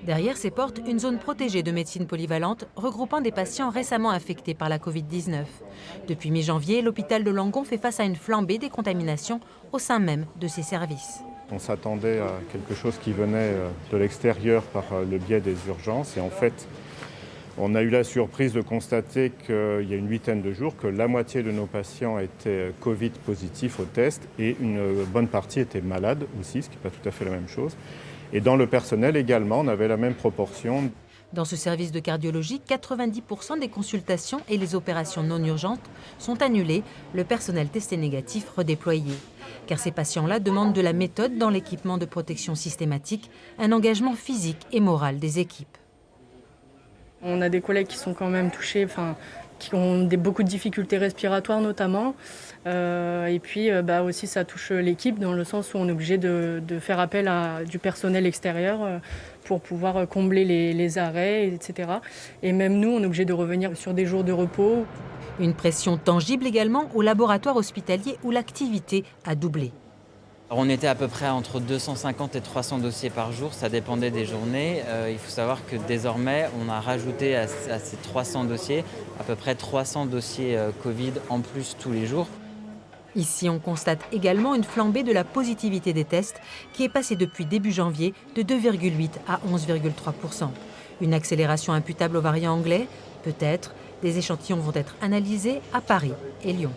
Derrière ces portes, une zone protégée de médecine polyvalente regroupant des patients récemment infectés par la Covid-19. Depuis mi-janvier, l'hôpital de Langon fait face à une flambée des contaminations au sein même de ses services. On s'attendait à quelque chose qui venait de l'extérieur par le biais des urgences. Et en fait, on a eu la surprise de constater qu'il y a une huitaine de jours que la moitié de nos patients étaient Covid positifs au test et une bonne partie étaient malades aussi, ce qui n'est pas tout à fait la même chose. Et dans le personnel également, on avait la même proportion. Dans ce service de cardiologie, 90% des consultations et les opérations non urgentes sont annulées, le personnel testé négatif redéployé. Car ces patients-là demandent de la méthode dans l'équipement de protection systématique, un engagement physique et moral des équipes. On a des collègues qui sont quand même touchés, qui ont beaucoup de difficultés respiratoires notamment. Et puis aussi ça touche l'équipe dans le sens où on est obligé de faire appel à du personnel extérieur pour pouvoir combler les arrêts, etc. Et même nous, on est obligé de revenir sur des jours de repos. Une pression tangible également au laboratoire hospitalier où l'activité a doublé. On était à peu près entre 250 et 300 dossiers par jour, ça dépendait des journées. Il faut savoir que désormais, on a rajouté à ces 300 dossiers à peu près 300 dossiers Covid en plus tous les jours. Ici, on constate également une flambée de la positivité des tests qui est passée depuis début janvier de 2,8 à 11,3%. Une accélération imputable au variant anglais? Peut-être. Des échantillons vont être analysés à Paris et Lyon.